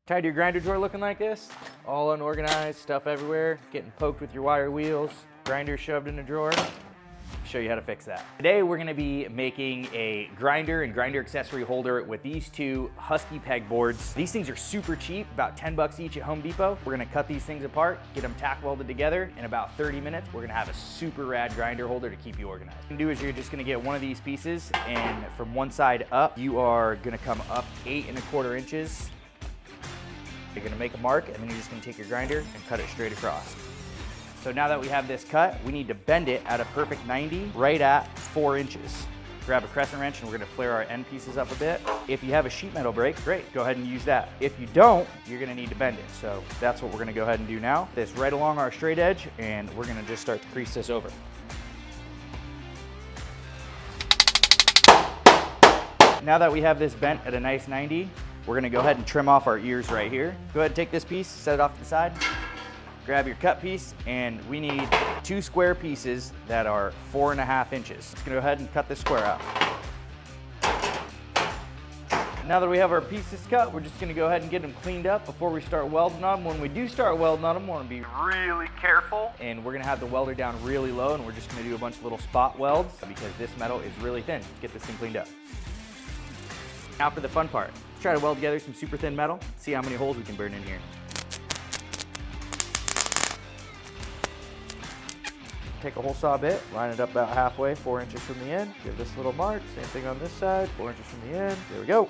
Tired of your grinder drawer looking like this? All unorganized, stuff everywhere, getting poked with your wire wheels, grinder shoved in a drawer. Show you how to fix that. Today we're gonna be making a grinder and grinder accessory holder with these two Husky peg boards. These things are super cheap, about 10 bucks each at Home Depot. We're gonna cut these things apart, get them tack welded together. In about 30 minutes, we're gonna have a super rad grinder holder to keep you organized. What you're gonna do is you're just gonna get one of these pieces, and from one side up, you are gonna come up 8 1/4 inches. You're gonna make a mark, and then you're just gonna take your grinder and cut it straight across. So now that we have this cut, we need to bend it at a perfect 90, right at 4 inches. Grab a crescent wrench and we're gonna flare our end pieces up a bit. If you have a sheet metal brake, great, go ahead and use that. If you don't, you're gonna need to bend it. So that's what we're gonna go ahead and do now. This right along our straight edge, and we're gonna just start to crease this over. Now that we have this bent at a nice 90, we're gonna go ahead and trim off our ears right here. Go ahead and take this piece, set it off to the side. Grab your cut piece, and we need 2 square pieces that are 4 1/2 inches. Let's go ahead and cut this square out. Now that we have our pieces cut, we're just gonna go ahead and get them cleaned up before we start welding on them. When we do start welding on them, we wanna be really careful, and we're gonna have the welder down really low, and we're just gonna do a bunch of little spot welds because this metal is really thin. Let's get this thing cleaned up. Now for the fun part. Let's try to weld together some super thin metal, see how many holes we can burn in here. Take a hole saw bit, line it up about halfway, 4 inches from the end. Give this little mark, same thing on this side, 4 inches from the end. There we go.